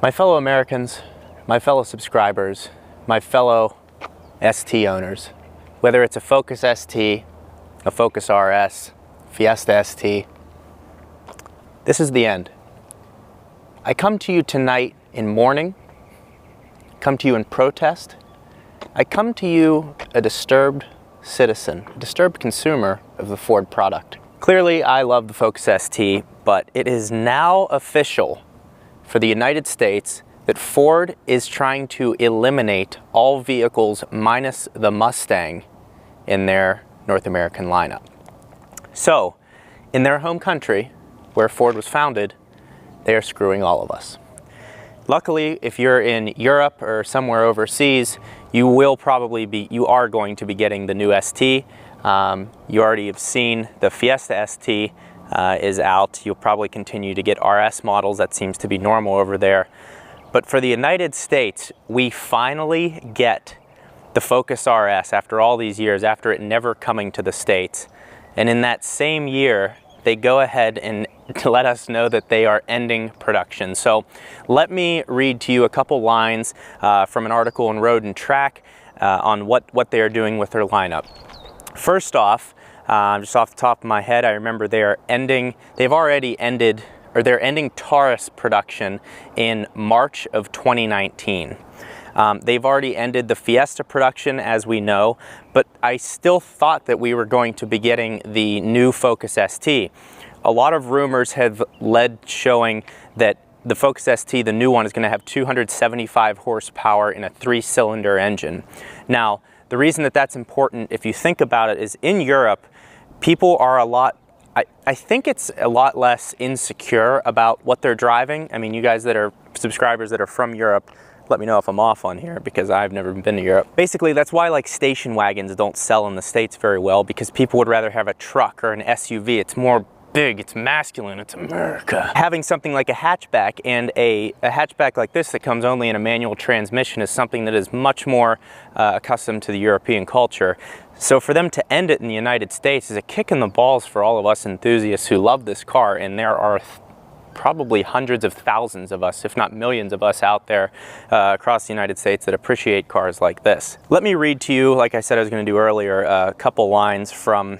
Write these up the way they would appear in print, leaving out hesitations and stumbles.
My fellow Americans, my fellow subscribers, my fellow ST owners, whether it's a Focus ST, a Focus RS, Fiesta ST, this is the end. I come to you tonight in mourning, come to you in protest. I come to you a disturbed citizen, a disturbed consumer of the Ford product. Clearly, I love the Focus ST, but it is now official for the United States that Ford is trying to eliminate all vehicles minus the Mustang in their North American lineup. So, in their home country, where Ford was founded, they are screwing all of us. Luckily, if you're in Europe or somewhere overseas, you are going to be getting the new ST. You already have seen the Fiesta ST is out. You'll probably continue to get RS models. That seems to be normal over there. But for the United States, we finally get the Focus RS after all these years, after it never coming to the States. And in that same year, they go ahead and let us know that they are ending production. So let me read to you a couple lines from an article in Road and Track on what they are doing with their lineup. First off, just off the top of my head, I remember they're ending Taurus production in March of 2019. They've already ended the Fiesta production, as we know, but I still thought that we were going to be getting the new Focus ST. A lot of rumors have led showing that the Focus ST, the new one, is going to have 275 horsepower in a 3-cylinder engine. Now, the reason that that's important, if you think about it, is in Europe, people are I think it's a lot less insecure about what they're driving. I mean, you guys that are subscribers that are from Europe, let me know if I'm off on here because I've never been to Europe. Basically, that's why like station wagons don't sell in the States very well, because people would rather have a truck or an SUV. It's more big, it's masculine, it's America. Having something like a hatchback, and a hatchback like this that comes only in a manual transmission, is something that is much more accustomed to the European culture. So for them to end it in the United States is a kick in the balls for all of us enthusiasts who love this car, and there are probably hundreds of thousands of us, if not millions of us out there across the United States that appreciate cars like this. Let me read to you, like I said I was going to do earlier, a couple lines from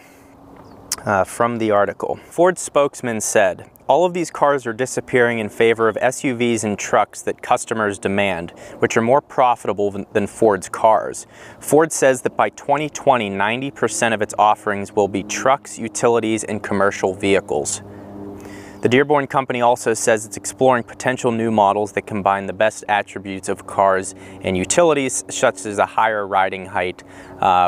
the article. Ford spokesman said, "All of these cars are disappearing in favor of SUVs and trucks that customers demand, which are more profitable than Ford's cars. Ford says that by 2020, 90% of its offerings will be trucks, utilities, and commercial vehicles." The Dearborn Company also says it's exploring potential new models that combine the best attributes of cars and utilities, such as a higher riding height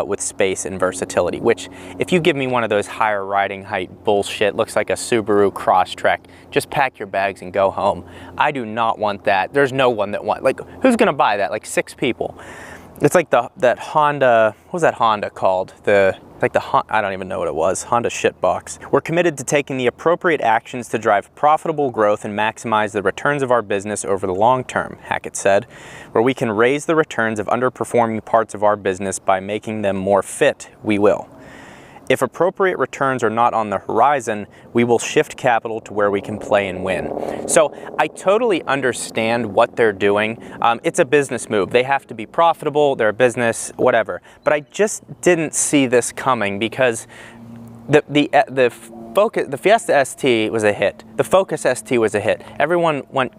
with space and versatility. Which, if you give me one of those higher riding height bullshit, looks like a Subaru Crosstrek, just pack your bags and go home. I do not want that. There's no one that wants, like, who's gonna buy that? Like 6 people. It's like that Honda, what was that Honda called? I don't even know what it was, Honda shitbox. "We're committed to taking the appropriate actions to drive profitable growth and maximize the returns of our business over the long term," Hackett said. "Where we can raise the returns of underperforming parts of our business by making them more fit, we will. If appropriate returns are not on the horizon, we will shift capital to where we can play and win." So I totally understand what they're doing. It's a business move. They have to be profitable, they're a business, whatever. But I just didn't see this coming, because the Fiesta ST was a hit. The Focus ST was a hit. Everyone went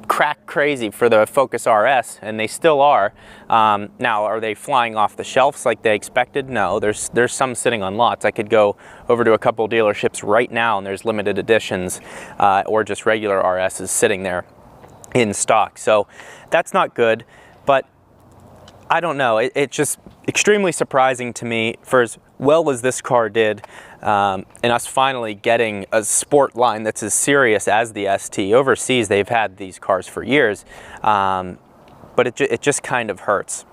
crack crazy for the Focus RS, and they still are. Now, are they flying off the shelves like they expected? No, there's some sitting on lots. I could go over to a couple dealerships right now and there's limited editions or just regular RSs sitting there in stock. So that's not good, but I don't know. It's just extremely surprising to me, for as well as this car did, and us finally getting a sport line that's as serious as the ST. Overseas, they've had these cars for years, but it just kind of hurts.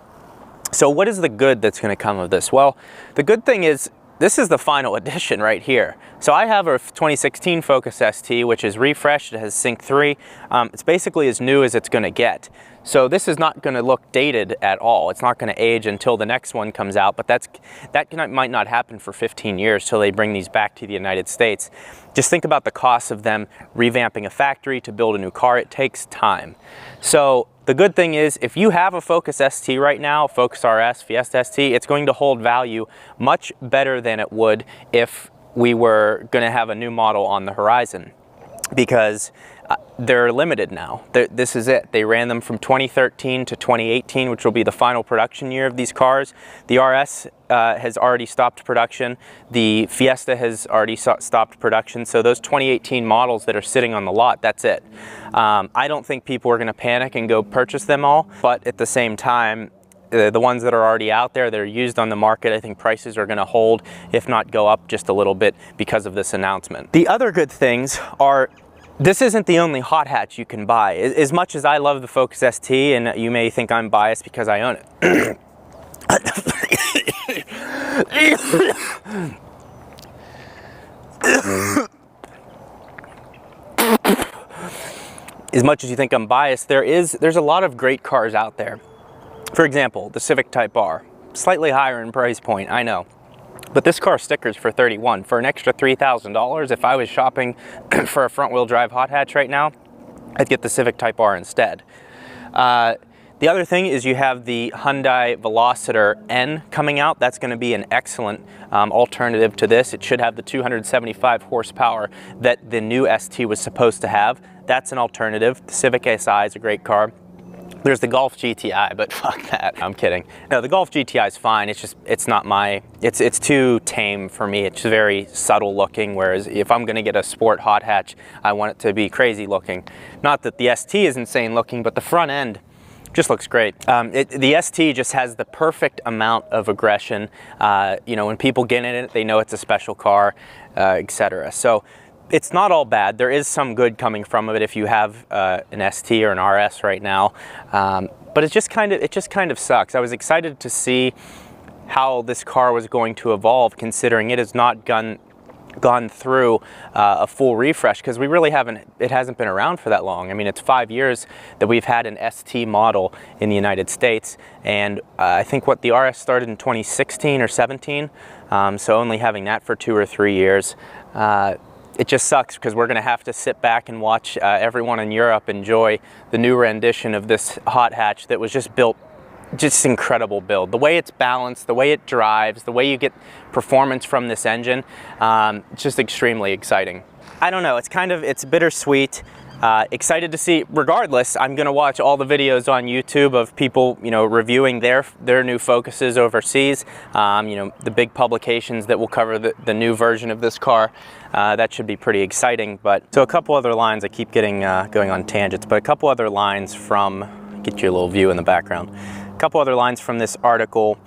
So what is the good that's going to come of this? Well, the good thing is this is the final edition right here. So I have a 2016 Focus ST, which is refreshed. It has Sync 3. It's basically as new as it's going to get. So this is not going to look dated at all. It's not going to age until the next one comes out, but that might not happen for 15 years till they bring these back to the United States. Just think about the cost of them revamping a factory to build a new car. It takes time. So the good thing is, if you have a Focus ST right now, Focus RS, Fiesta ST, it's going to hold value much better than it would if we were going to have a new model on the horizon, because they're limited now. This is it. They ran them from 2013 to 2018, which will be the final production year of these cars. The RS has already stopped production. The Fiesta has already stopped production. So those 2018 models that are sitting on the lot, that's it. I don't think people are going to panic and go purchase them all, but at the same time, the ones that are already out there that are used on the market, I think prices are going to hold, if not go up just a little bit because of this announcement. The other good things are, this isn't the only hot hatch you can buy. As much as I love the Focus ST, and you may think I'm biased because I own it. As much as you think I'm biased, there's a lot of great cars out there. For example, the Civic Type R, slightly higher in price point, I know. But this car stickers for $31,000. For an extra $3,000, if I was shopping for a front-wheel drive hot hatch right now, I'd get the Civic Type R instead. The other thing is you have the Hyundai Veloster N coming out. That's going to be an excellent alternative to this. It should have the 275 horsepower that the new ST was supposed to have. That's an alternative. The Civic Si is a great car. There's the Golf GTI, but fuck that. I'm kidding. No, the Golf GTI is fine. It's just, it's not my, it's too tame for me. It's very subtle looking, whereas if I'm gonna get a sport hot hatch, I want it to be crazy looking. Not that the ST is insane looking, but the front end just looks great. The ST just has the perfect amount of aggression. You know, when people get in it, they know it's a special car, etc. So it's not all bad. There is some good coming from it if you have an ST or an RS right now, but it just kind of sucks. I was excited to see how this car was going to evolve, considering it has not gone through a full refresh, because we really haven't. It hasn't been around for that long. I mean, it's 5 years that we've had an ST model in the United States, and I think what the RS started in 2016 or 17, so only having that for 2 or 3 years. It just sucks because we're going to have to sit back and watch everyone in Europe enjoy the new rendition of this hot hatch that was just built, just incredible build. The way it's balanced, the way it drives, the way you get performance from this engine, it's just extremely exciting. I don't know, it's bittersweet. Excited to see. Regardless, I'm going to watch all the videos on YouTube of people, you know, reviewing their new Focuses overseas. You know, the big publications that will cover the new version of this car. That should be pretty exciting. But so a couple other lines. I keep getting going on tangents, but a couple other lines from, get you a little view in the background. A couple other lines from this article.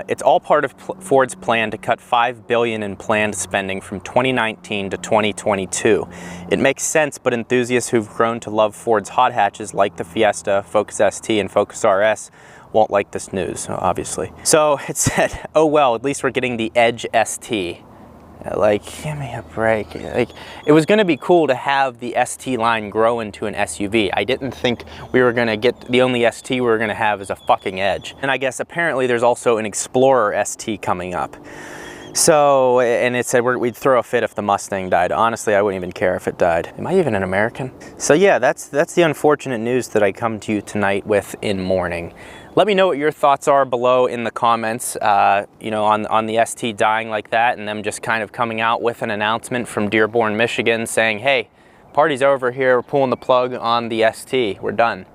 It's all part of Ford's plan to cut $5 billion in planned spending from 2019 to 2022. It makes sense, but enthusiasts who've grown to love Ford's hot hatches like the Fiesta, Focus ST, and Focus RS won't like this news, obviously. So it said, oh well, at least we're getting the Edge ST. Like, give me a break. Like, it was gonna be cool to have the ST line grow into an SUV. I didn't think we were gonna get, the only ST we were gonna have is a fucking Edge. And I guess apparently there's also an Explorer ST coming up. So, and it said we'd throw a fit if the Mustang died. Honestly, I wouldn't even care if it died. Am I even an American? So yeah, that's the unfortunate news that I come to you tonight with in mourning. Let me know what your thoughts are below in the comments, you know, on the ST dying like that, and them just kind of coming out with an announcement from Dearborn, Michigan saying, hey, party's over here, we're pulling the plug on the ST, we're done.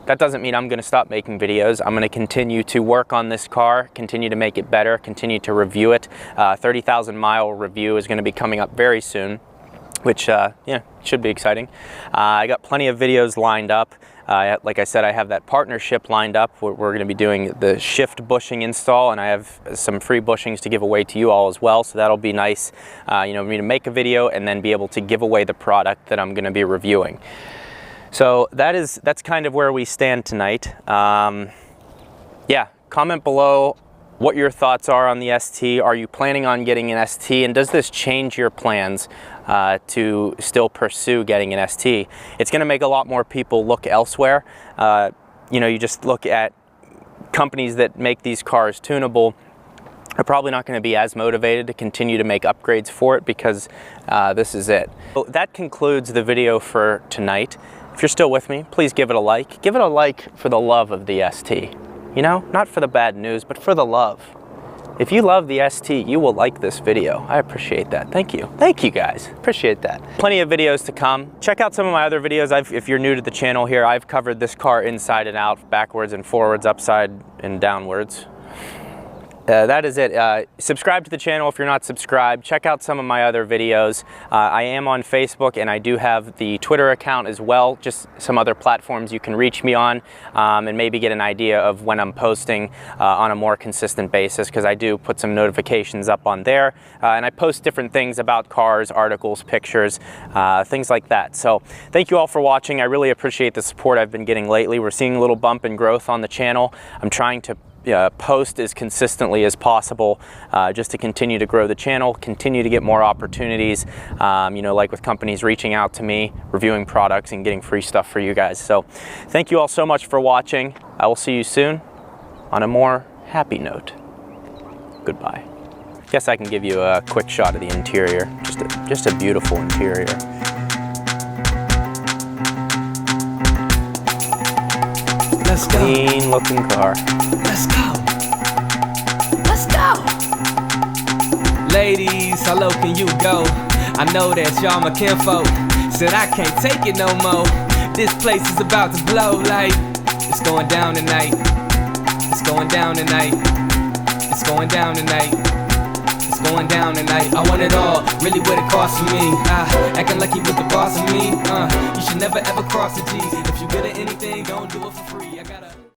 That doesn't mean I'm going to stop making videos. I'm going to continue to work on this car, continue to make it better, continue to review it. 30,000 mile review is going to be coming up very soon, which, yeah, should be exciting. I got plenty of videos lined up. Like I said, I have that partnership lined up. We're going to be doing the shift bushing install, and I have some free bushings to give away to you all as well. So that'll be nice, you know, for me to make a video and then be able to give away the product that I'm going to be reviewing. So that's kind of where we stand tonight. Yeah, comment below what your thoughts are on the ST. Are you planning on getting an ST, and does this change your plans to still pursue getting an ST? It's going to make a lot more people look elsewhere. You know, you just look at companies that make these cars tunable are probably not going to be as motivated to continue to make upgrades for it, because this is it. So that concludes the video for tonight. If you're still with me, please give it a like. Give it a like for the love of the ST. You know, not for the bad news, but for the love. If you love the ST, you will like this video. I appreciate that. Thank you. Thank you guys. Appreciate that. Plenty of videos to come. Check out some of my other videos. If you're new to the channel here, I've covered this car inside and out, backwards and forwards, upside and downwards. That is it. Subscribe to the channel if you're not subscribed. Check out some of my other videos. I am on Facebook, and I do have the Twitter account as well. Just some other platforms you can reach me on, and maybe get an idea of when I'm posting on a more consistent basis, because I do put some notifications up on there. And I post different things about cars, articles, pictures, things like that. So thank you all for watching. I really appreciate the support I've been getting lately. We're seeing a little bump in growth on the channel. I'm trying to post as consistently as possible, just to continue to grow the channel, continue to get more opportunities, you know, like with companies reaching out to me, reviewing products and getting free stuff for you guys. So thank you all so much for watching. I will see you soon on a more happy note. Goodbye. Guess I can give you a quick shot of the interior. Just a beautiful interior. Let's go. Clean looking car. Let's go. Let's go. Ladies, how low can you go? I know that y'all my kinfolk. Said I can't take it no more. This place is about to blow like it's going down tonight. It's going down tonight. It's going down tonight. It's going down tonight. I want it all, really what it costs for me. Acting like you was the boss of me. You should never ever cross the G's. If you good at anything, don't do it for free.